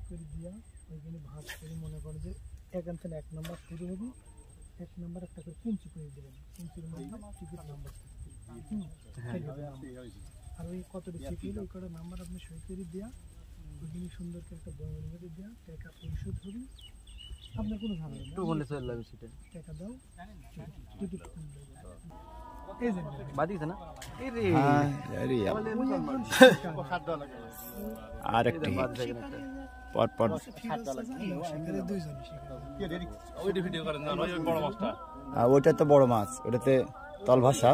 করে দিয়া ওইখানে ভাগ করে মনে করে যে এখান থেকে 1 নাম্বার শুরু হবে, 1 নাম্বার একটা করে পুঞ্চি করে দেবেন, পুঞ্চির মধ্যে টিকিট নাম্বার আর ওই কতটা সিট হলো ওই কটা নাম্বার আপনি সই করে দেওয়া ওইখানে সুন্দর করে একটা বই মধ্যে দেওয়া টাকা পরিশোধ হবে, আপনার কোনো ঝামেলা নেই। বলে চলে যাবে সেটা টাকা দাও টিকিট খুলবে এই যে বাদিছে না এই রে আরে আর একটা পট পট সেখানে দুইজন সেখানে ওইটা ভিডিও করেন না ওই বড় মাছটা ওইটা তো বড় মাছ, ওটাতে তল ভাষা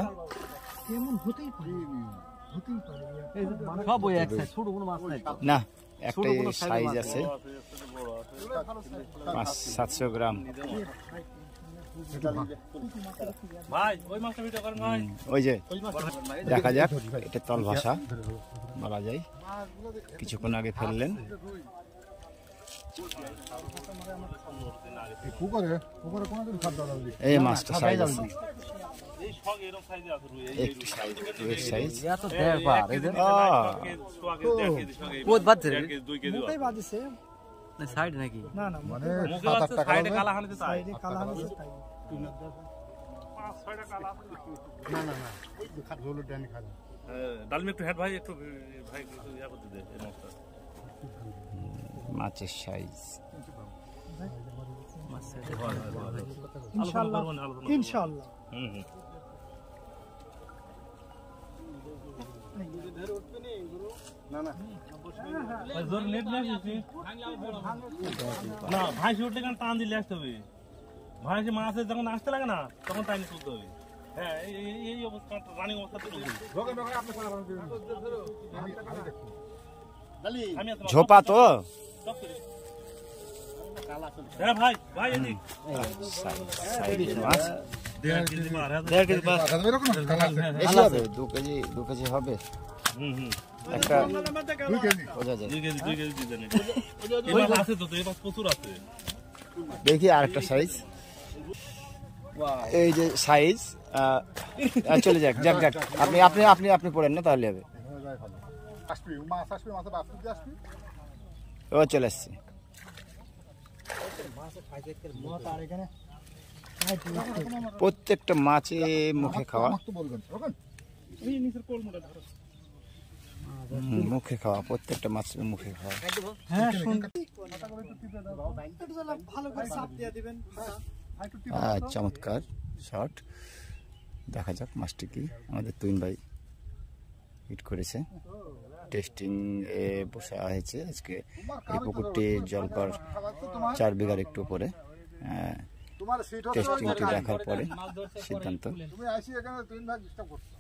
কেমন হতেই পারে এই যে সব ওই এক সাইজ ছোট কোনো মাছ নাই না, একটা সাইজ আছে 500-700 গ্রাম। ভাই ওই মাছটা ভিডিও করেন ভাই ওই যে দেখা যাক, এটা তল ভাষা বলা যায়, কিছুক্ষণ আগে ফেললেন। এই মাছটা সাইজ আছে একটু সাইজ, একটু সাইজ এত দেখবার এই যে বহুত বাজছে মোটাই বাজছে না সাইড নাকি না না মানে মুখে আছে সাইডে কালা হানিতে তাই সাইডে কালা হালছে তাই 5-6টা কালা না না না খাট হলো ডানি খাজা ডালমি একটু হেড ভাই একটু ভাই একটু ইয়া করতে দে এই মাছটা মাছের সাইজ। ইনশাআল্লাহ ইনশাআল্লাহ না না জোর নেট না না ভাই শুটে কান টান দিলে আসতে হবে, ভাই যে মাছ যখন আসতে লাগে না তখন টাইনে তুলতে হবে। হ্যাঁ এই অবস্থা রানিং অবস্থা তো ঝোপা তো হ্যাঁ ভাই ভাই এদিক সাইজ মাছ 1.5 কেজি মাছ 1.5 কেজি মাছ এরকম কালার বেশি হবে, 2 কেজি হবে একটা 2 কেজি বোঝা যায়। 2 কেজি দিতে নেই এই মাছ আছে তো এই মাছ প্রচুর আছে। দেখি আরেকটা সাইজ, এই যে সাইজ চলে যাক যাক যাক, আপনি আপনি আপনি আপনি পড়েন না তাহলে হবে। আসবি মাছ আসবি মাছ বাসু দিয়ে আসবি ও চলে আসছে। প্রত্যেকটা মাছে মুখে খাওয়া, তো বলবেন ওখান মুখে খাওয়া, প্রত্যেকটা মাছের মুখে খাওয়া। হ্যাঁ সুন্দর ভালো করে চাপ দিয়ে দিবেন চমৎকার শট। দেখা যাক মাছটি কি আমাদের তুইন ভাই হিট করেছে। টেস্টিং এ বসা হয়েছে আজকে। এই পুকুরটি জলপার 4 বিঘার একটু উপরে। তোমার সিট হচ্ছে টেস্টিংটি দেখার পরে সিদ্ধান্ত। তুমি আইসি এখানে 3 ভাগ ডিস্টার্ব করছো।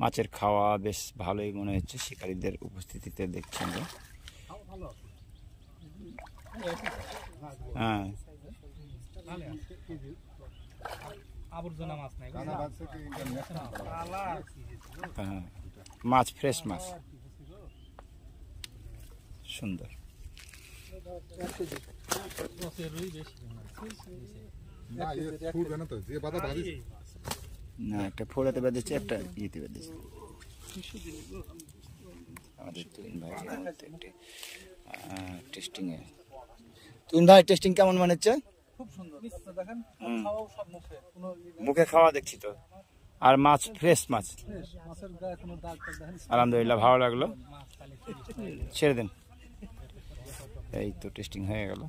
মাছের খাওয়া বেশ ভালোই মনে হচ্ছে শিকারীদের উপস্থিতিতে দেখছেন। হ্যাঁ আবর্জনা মাছ নাই হ্যাঁ, মাছ ফ্রেশ মাছ সুন্দর। না এই ফুড না তো যে বাদা বাদি না, একটা ফোড়াতে বেঁধেছে, একটা ইয়েতে বেঁধেছে। আমাদের তুইন ভাই টেস্টিং এ। তুইন ভাই টেস্টিং কেমন মনে হচ্ছে? খুব সুন্দর দেখেন খাওয়াও সব মুখে কোনো মুখে খাওয়া দেখছি তো, আর মাছ ফ্রেশ মাছ, মাছের গায়ে কোনো দাগ টাগ দেখেন। আলহামদুলিল্লাহ ভালো লাগলো। ছেড়ে দেন, এই তো টেস্টিং হয়ে গেল।